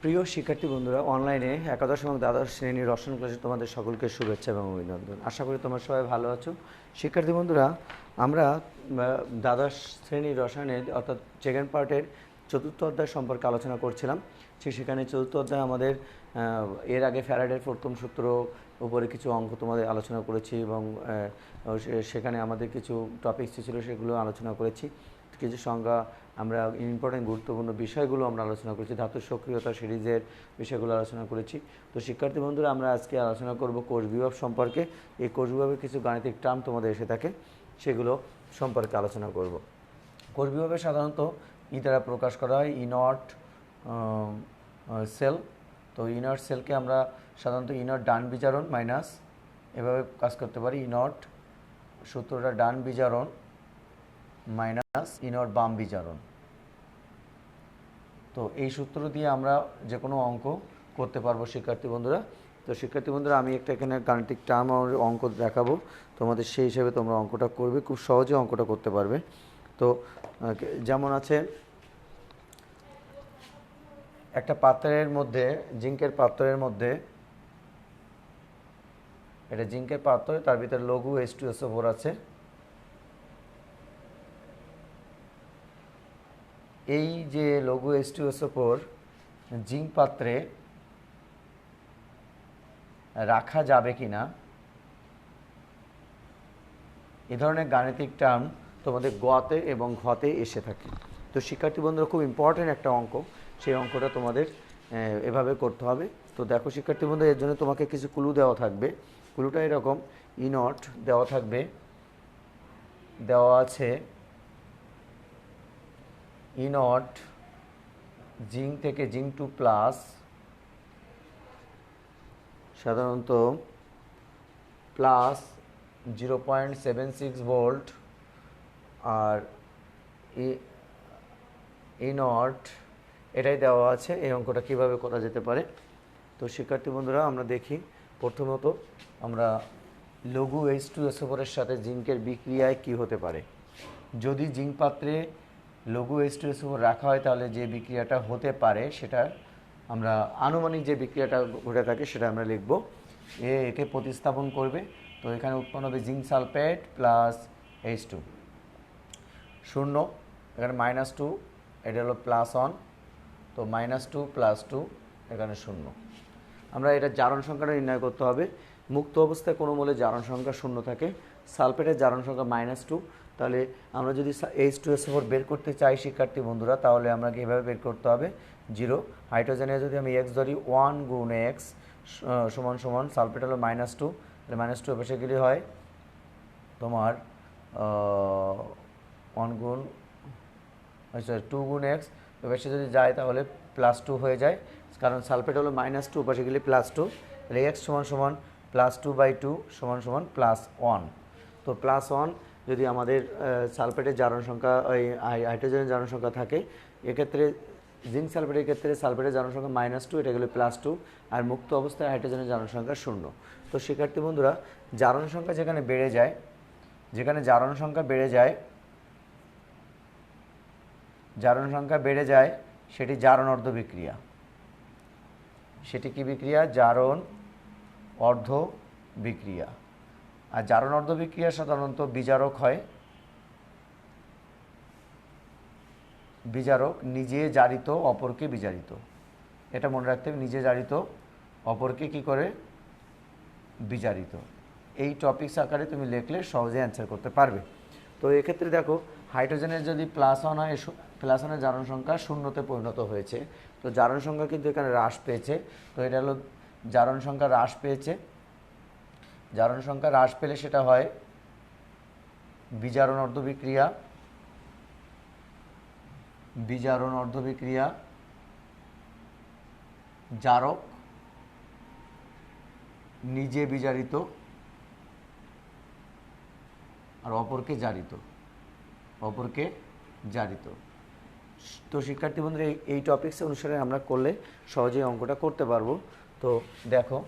প্রিয় শিক্ষার্থী বন্ধুরা, অনলাইনে একাদশ এবং দ্বাদশ শ্রেণীর রসায়ন ক্লাসে তোমাদের সকলকে শুভেচ্ছা এবং অভিনন্দন। আশা করি তোমরা সবাই ভালো আছো। শিক্ষার্থী বন্ধুরা, আমরা দ্বাদশ শ্রেণীর রসায়নের অর্থাৎ সেকেন্ড পার্টের চতুর্থ অধ্যায় সম্পর্কে আলোচনা করছিলাম। সেখানে চতুর্থ অধ্যায় আমাদের এর আগে ফ্যারাডের প্রথম সূত্র উপরে কিছু অঙ্ক তোমাদের আলোচনা করেছি এবং সেখানে আমাদের কিছু টপিকস ছিল সেগুলো আলোচনা করেছি। কিছু সংজ্ঞা আমরা ইম্পর্টেন্ট গুরুত্বপূর্ণ বিষয়গুলো আমরা আলোচনা করেছি, ধাতুর সক্রিয়তা সিরিজের বিষয়গুলো আলোচনা করেছি। তো শিক্ষার্থী বন্ধুরা, আমরা আজকে আলোচনা করব কোষ বিভব সম্পর্কে। এই কোষ বিভবের কিছু গাণিতিক টার্ম তোমাদের এসে থাকে, সেগুলো সম্পর্কে আলোচনা করব। কোষ বিভবে সাধারণত দ্বারা প্রকাশ করা হয়, ইনট সেল। তো ইনট সেলকে আমরা সাধারণত ইনট ডান বিজারণ মাইনাস এভাবে কাজ করতে পারি, ইনট সূত্রটা ডান বিজারণ মাইনাস ইনট বাম বিজারণ। তো এই সূত্র দিয়ে আমরা যে কোনো অঙ্ক করতে পারবো শিক্ষার্থী বন্ধুরা। তো শিক্ষার্থী বন্ধুরা, আমি একটা এখানে গাণিতিক টার্ম অঙ্ক দেখাবো তোমাদের, সেই হিসেবে তোমরা অঙ্কটা করবে, খুব সহজে অঙ্কটা করতে পারবে। তো যেমন আছে, একটা পাত্রের মধ্যে, জিঙ্কের পাত্রের মধ্যে, এটা জিঙ্কের পাত্র, তার ভিতরে লঘু H2SO4 আছে। এই যে লঘু H2SO4 জিঙ্ক পাত্রে রাখা যাবে কিনা, এ ধরনের গাণিতিক টার্ম তোমাদের গতে এবং ঘতে এসে থাকে। তো শিক্ষার্থী বন্ধুরা, খুব ইম্পর্টেন্ট একটা অঙ্ক, সেই অঙ্কটা তোমাদের এভাবে করতে হবে। তো দেখো শিক্ষার্থী বন্ধু, এর জন্য তোমাকে কিছু ক্লু দেওয়া থাকবে। ক্লুটা এরকম, ইনট দেওয়া থাকবে, দেওয়া আছে ইনট জিঙ্ক থেকে জিঙ্ক 2 প্লাস সাধারণত প্লাস 0.76 ভোল্ট, আর ইনট এটাই দেওয়া আছে। এই অঙ্কটা কীভাবে করা যেতে পারে? তো শিক্ষার্থী বন্ধুরা, আমরা দেখি। প্রথমত আমরা লঘু H2SO4 এর সাথে জিঙ্কের বিক্রিয়ায় কি হতে পারে। যদি জিঙ্ক পাত্রে লঘু H2SO4 রাখা হয়, তাহলে যে বিক্রিয়াটা হতে পারে সেটা আমরা আনুমানিক যে বিক্রিয়াটা ঘটে থাকে সেটা আমরা লিখব। একে প্রতিস্থাপন করবে, তো এখানে উৎপন্ন হবে জিঙ্ক সালফেট প্লাস H2, শূন্য, এখানে -2, এটা হলো +1, তো -2 +2, এখানে শূন্য। আমরা এটা জারণ সংখ্যাটা নির্ণয় করতে হবে। মুক্ত অবস্থায় কোনো মৌলের জারণ সংখ্যা শূন্য থাকে, সালফেটের জারণ সংখ্যা -2। তাহলে আমরা যদি H2SO4 বের করতে চাই শিক্ষার্থী বন্ধুরা, তাহলে আমরা এভাবে বের করতে হবে, 0। হাইড্রোজেনে যদি আমি x ধরি, 1 গুণ x সমান সমান, সালফেট হলো -2, তাহলে -2 পাশে গেলে হয় তোমার 1 গুণ 2 গুণ x, পাশে যদি যায় তাহলে +2 হয়ে যায়, কারণ সালফেট হলো -2, পাশে গেলে +2, তাহলে x সমান সমান +2/2 সমান সমান +1। তো +1 যদি আমাদের সালফেটের জারণ সংখ্যা, ওই হাইড্রোজেনের জারণ সংখ্যা থাকে, এক্ষেত্রে জিঙ্ক সালফেটের ক্ষেত্রে সালফেটের জারণ সংখ্যা -2, এটা গেলে +2, আর মুক্ত অবস্থায় হাইড্রোজেনের জারণ সংখ্যা 0। তো শিক্ষার্থী বন্ধুরা, জারণ সংখ্যা যেখানে বেড়ে যায়, জারণ সংখ্যা বেড়ে যায়, সেটি জারণ অর্ধ বিক্রিয়া। সেটি কি বিক্রিয়া? জারণ অর্ধ বিক্রিয়া। আর জারণ অর্ধ বিক্রিয়া সাধারণত বিজারক হয়। বিজারক নিজে জারিত অপরকে বিজারিত, এটা মনে রাখতে হবে, নিজে জারিত অপরকে কি করে? বিজারিত। এই টপিকস আকারে তুমি লিখলে সহজে অ্যান্সার করতে পারবে। তো এক্ষেত্রে দেখো, হাইড্রোজেনের যদি +1 হয়, +1-এর জারণ সংখ্যা শূন্যতে পরিণত হয়েছে, তো জারণ সংখ্যা কিন্তু এখানে হ্রাস পেয়েছে। তো এটা হলো জারণ সংখ্যা হ্রাস পেয়েছে। জারণ সংখ্যা হ্রাস পেলে সেটা হয় বিজারণ অর্ধ বিক্রিয়া। বিজারণ অর্ধ বিক্রিয়া, জারক নিজে বিজারিত আর অপরকে জারিত। তো শিক্ষার্থী বন্ধুরা, এই টপিকস অনুসারে আমরা করলে সহজেই অঙ্কটা করতে পারবো। তো দেখো,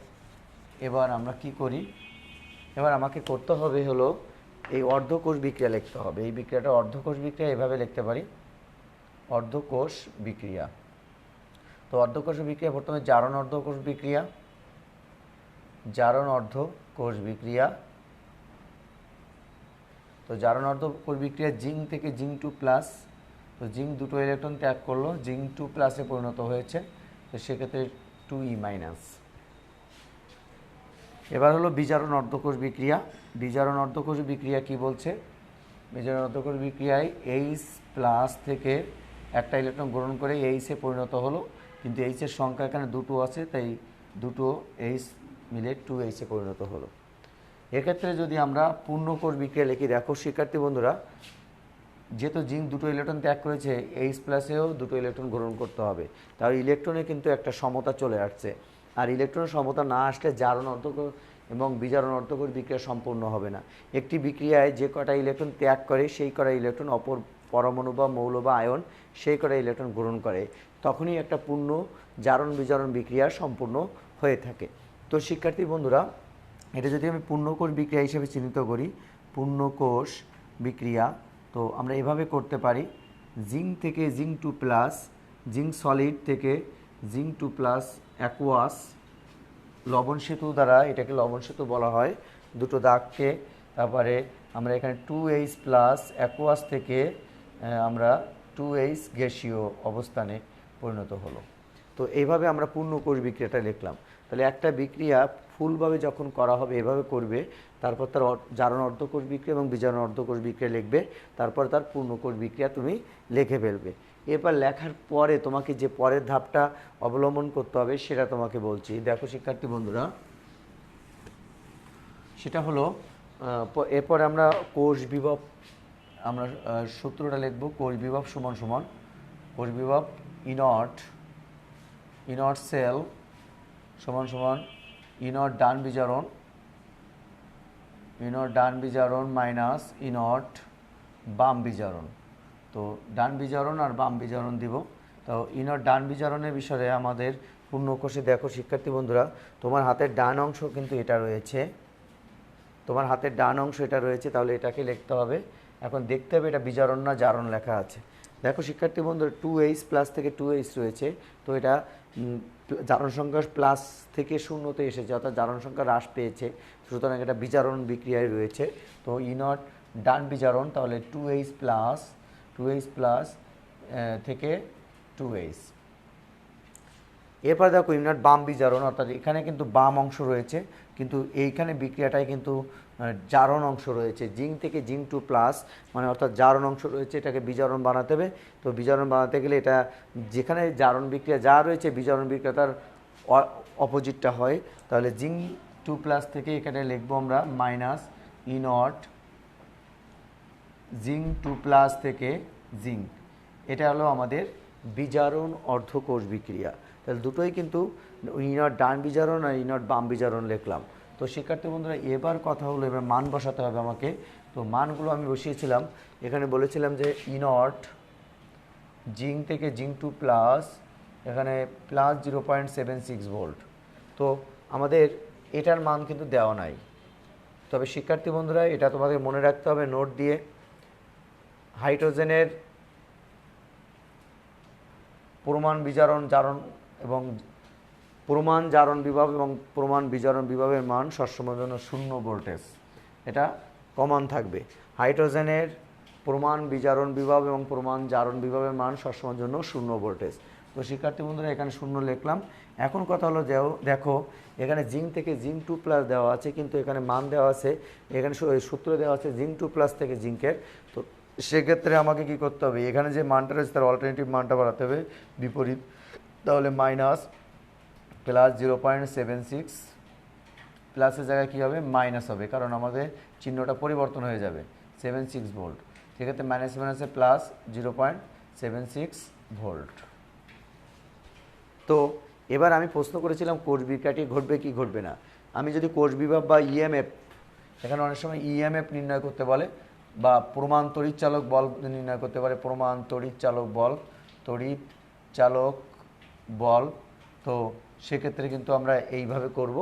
এবার আমরা কি করি। এবার আমাকে করতে হবে হলো এই অর্ধকোষ বিক্রিয়া লিখতে হবে। এই বিক্রিয়াটা অর্ধকোষ বিক্রিয়া এভাবে লিখতে পারি, অর্ধকোষ বিক্রিয়া। তো অর্ধকোষ বিক্রিয়া প্রথমে জারণ অর্ধকোষ বিক্রিয়া, জারণ অর্ধকোষ বিক্রিয়া। তো জারণ অর্ধকোষ বিক্রিয়া জিঙ্ক থেকে জিঙ্ক 2 প্লাস, তো জিঙ্ক দুটো ইলেকট্রন ত্যাগ করলো, জিঙ্ক 2 প্লাসে পরিণত হয়েছে, তো সেক্ষেত্রে 2E মাইনাস। এবার হলো বিজারণ অর্ধকোষ বিক্রিয়া। বিজারণ অর্ধকোষ বিক্রিয়া কি বলছে? বিজারণ অর্ধকোষ বিক্রিয়ায় এইচ প্লাস থেকে একটা ইলেকট্রন গ্রহণ করে এইচে পরিণত হলো, কিন্তু এইচের সংখ্যা এখানে দুটো আছে, তাই দুটো এইচ মিলে 2H-এ পরিণত হলো। এক্ষেত্রে যদি আমরা পূর্ণকোষ বিক্রিয়া লিখি, দেখো শিক্ষার্থী বন্ধুরা, যেহেতু জিঙ্ক দুটো ইলেকট্রন ত্যাগ করেছে, এইচ প্লাসেও দুটো ইলেকট্রন গ্রহণ করতে হবে, তাহলে ইলেকট্রনে কিন্তু একটা সমতা চলে আসছে। আর ইলেকট্রনের সমতা না আসলে জারণ অর্ধকোষ এবং বিজারণ অর্ধকোষ বিক্রিয়া সম্পূর্ণ হবে না। একটি বিক্রিয়ায় যে কটা ইলেকট্রন ত্যাগ করে সেই কটা ইলেকট্রন অপর পরমাণু বা মৌল বা আয়ন সেই কটা ইলেকট্রন গ্রহণ করে, তখনই একটা পূর্ণ জারণ বিজারণ বিক্রিয়া সম্পূর্ণ হয়ে থাকে। তো শিক্ষার্থী বন্ধুরা, এটা যদি আমি পূর্ণকোষ বিক্রিয়া হিসেবে চিহ্নিত করি, পূর্ণকোষ বিক্রিয়া, তো আমরা এভাবে করতে পারি, জিঙ্ক থেকে জিঙ্ক 2 প্লাস, জিঙ্ক সলিড থেকে জিঙ্ক 2 প্লাস অ্যাকুয়াস, লবণ সেতু দ্বারা, এটাকে লবণ সেতু বলা হয়, দুটো দাগকে, তারপরে আমরা এখানে 2H প্লাস অ্যাকুয়াস থেকে আমরা 2H গ্যাসীয় অবস্থানে পরিণত হলো। তো এইভাবে আমরা পূর্ণকোষ বিক্রিয়াটা লিখলাম। তাহলে একটা বিক্রিয়া ফুলভাবে যখন করা হবে এভাবে করবে, তারপর তার জারণ অর্ধকোষ বিক্রিয়া এবং বিজারণ অর্ধকোষ বিক্রিয়া লিখবে, তারপর তার পূর্ণকোষ বিক্রিয়া তুমি লিখে ফেলবে। এরপর লেখার পরে তোমাকে যে পরের ধাপটা অবলম্বন করতে হবে সেটা তোমাকে বলছি। দেখো শিক্ষার্থী বন্ধুরা, সেটা হলো এরপরে আমরা কোষ বিভব, আমরা সূত্রটা লিখব, কোষ বিভব সমান সমান কোষ বিভব ইনট সেল সমান সমান ইনট ডান বিজারণ মাইনাস ইনট বাম বিজারণ। তো ডান বিজারণ আর বাম বিজারণ দিব। তো ইনট ডান বিজারণের বিষয়ে আমাদের পূর্ণকোষে দেখো শিক্ষার্থী বন্ধুরা, তোমার হাতের ডান অংশ কিন্তু এটা রয়েছে, তোমার হাতের ডান অংশ এটা রয়েছে, তাহলে এটাকে লিখতে হবে। এখন দেখতে হবে এটা বিজারণ না জারণ লেখা আছে। দেখো শিক্ষার্থী বন্ধুরা, 2H প্লাস থেকে 2H রয়েছে, তো এটা জারণ সংখ্যা প্লাস থেকে শূন্যতে এসেছে, অর্থাৎ জারণ সংখ্যা হ্রাস পেয়েছে, সুতরাং এটা বিজারণ বিক্রিয়ায় রয়েছে। তো ইনট ডান বিজারণ, তাহলে 2H প্লাস থেকে 2H। এরপর দেখো ইনট বাম বিজারণ, অর্থাৎ এখানে কিন্তু বাম অংশ রয়েছে, কিন্তু এইখানে বিক্রিয়াটায় কিন্তু জারণ অংশ রয়েছে, জিঙ্ক থেকে জিঙ্ক 2 প্লাস, মানে অর্থাৎ জারণ অংশ রয়েছে, এটাকে বিজারণ বানাতে হবে। তো বিজারণ বানাতে গেলে এটা যেখানে জারণ বিক্রিয়া যা রয়েছে বিজারণ বিক্রিয়া তার অপোজিটটা হয়, তাহলে জিঙ্ক 2 প্লাস থেকে এখানে লিখবো আমরা মাইনাস ইনট জিঙ্ক 2 প্লাস থেকে জিঙ্ক। এটা হলো আমাদের বিজারণ অর্ধকোষ বিক্রিয়া। তাহলে দুটোই কিন্তু ইনট ডান বিজারণ আর ইনট বাম বিজারণ লিখলাম। তো শিক্ষার্থী বন্ধুরা, এবার কথা হলো এবার মান বসাতে হবে আমাকে। তো মানগুলো আমি বসিয়েছিলাম, এখানে বলেছিলাম যে ইনট জিঙ্ক থেকে জিঙ্ক 2 প্লাস, এখানে প্লাস 0.76 ভোল্ট। তো আমাদের এটার মান কিন্তু দেওয়া নাই, তবে শিক্ষার্থী বন্ধুরা এটা তোমাদের মনে রাখতে হবে নোট দিয়ে। হাইড্রোজেনের প্রমাণ বিজারণ জারণ এবং প্রমাণ জারণ বিভব এবং প্রমাণ বিজারণ বিভবের মান সবসময়ের জন্য 0 ভোল্টেজ, এটা কমন থাকবে। হাইড্রোজেনের প্রমাণ বিজারণ বিভব এবং প্রমাণ জারণ বিভবের মান সবসময়ের জন্য 0 ভোল্টেজ। তো শিক্ষার্থী বন্ধুরা এখানে 0 লিখলাম। এখন কথা হলো দেখো এখানে জিঙ্ক থেকে জিঙ্ক 2 প্লাস দেওয়া আছে, কিন্তু এখানে মান দেওয়া আছে, এখানে সূত্র দেওয়া আছে জিঙ্ক 2 প্লাস থেকে জিঙ্কের। তো সেক্ষেত্রে আমাকে কি করতে হবে, এখানে যে মানটা রয়েছে তার অল্টারনেটিভ মানটা বাড়াতে হবে বিপরীত, তাহলে মাইনাস প্লাস 0.76, প্লাসের জায়গায় কী হবে মাইনাস হবে, কারণ আমাদের চিহ্নটা পরিবর্তন হয়ে যাবে, 76 ভোল্ট। সেক্ষেত্রে মাইনাস মাইনাসে প্লাস 0.76 ভোল্ট। তো এবার আমি প্রশ্ন করেছিলাম কোষ বিক্রিয়াটি ঘটবে কি ঘটবে না। আমি যদি কোষ বিভব বা ইএমএফ, এখানে অনেক সময় ইএমএফ নির্ণয় করতে বলে, বা প্রমাণ তড়িৎচালক বল নির্ণয় করতে পারে, প্রমাণ তড়িৎচালক বল। তো সেক্ষেত্রে কিন্তু আমরা এইভাবে করব।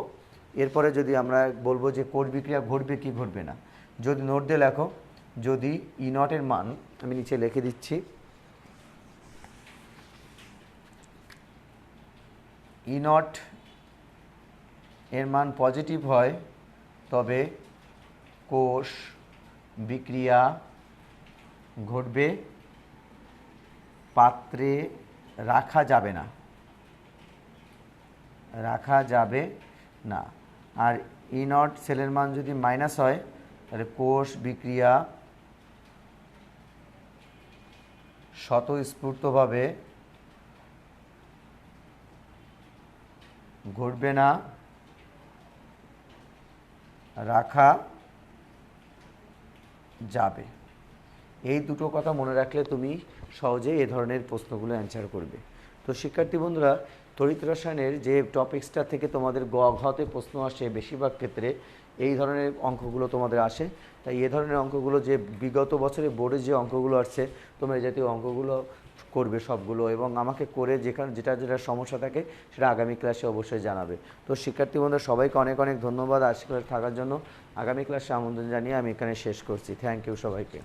এরপরে যদি আমরা বলবো যে কোষ বিক্রিয়া ঘটবে কি ঘটবে না, যদি নোট দিয়ে লেখো, যদি ই নটের মান আমি নিচে লিখে দিচ্ছি, ই নট এর মান পজিটিভ হয় তবে কোষ বিক্রিয়া ঘটবে, পাত্রে রাখা যাবে না, আর ই নট সেলের মান যদি মাইনাস হয় তাহলে কোষ বিক্রিয়া স্বতঃস্ফূর্তভাবে ঘটবে না, রাখা যাবে। এই দুটো কথা মনে রাখলে তুমি সহজেই এ ধরনের প্রশ্নগুলো অ্যান্সার করবে। তো শিক্ষার্থী বন্ধুরা, তড়িৎ রসায়নের যে টপিক্সটা থেকে তোমাদের ঘতে প্রশ্ন আসে বেশিরভাগ ক্ষেত্রে এই ধরনের অঙ্কগুলো তোমাদের আসে। তাই এ ধরনের অঙ্কগুলো যে বিগত বছরে বোর্ডে যে অঙ্কগুলো আসছে তোমরা এই জাতীয় অঙ্কগুলো করবে সবগুলো, এবং আমাকে করে যেটা সমস্যা থাকে সেটা আগামী ক্লাসে অবশ্যই জানাবে। তো শিক্ষার্থী বন্ধুরা, সবাইকে অনেক অনেক ধন্যবাদ আজকে থাকার জন্য। আগামী ক্লাসে আমন্ত্রণ জানিয়ে আমি এখানে শেষ করছি। থ্যাংক ইউ সবাইকে।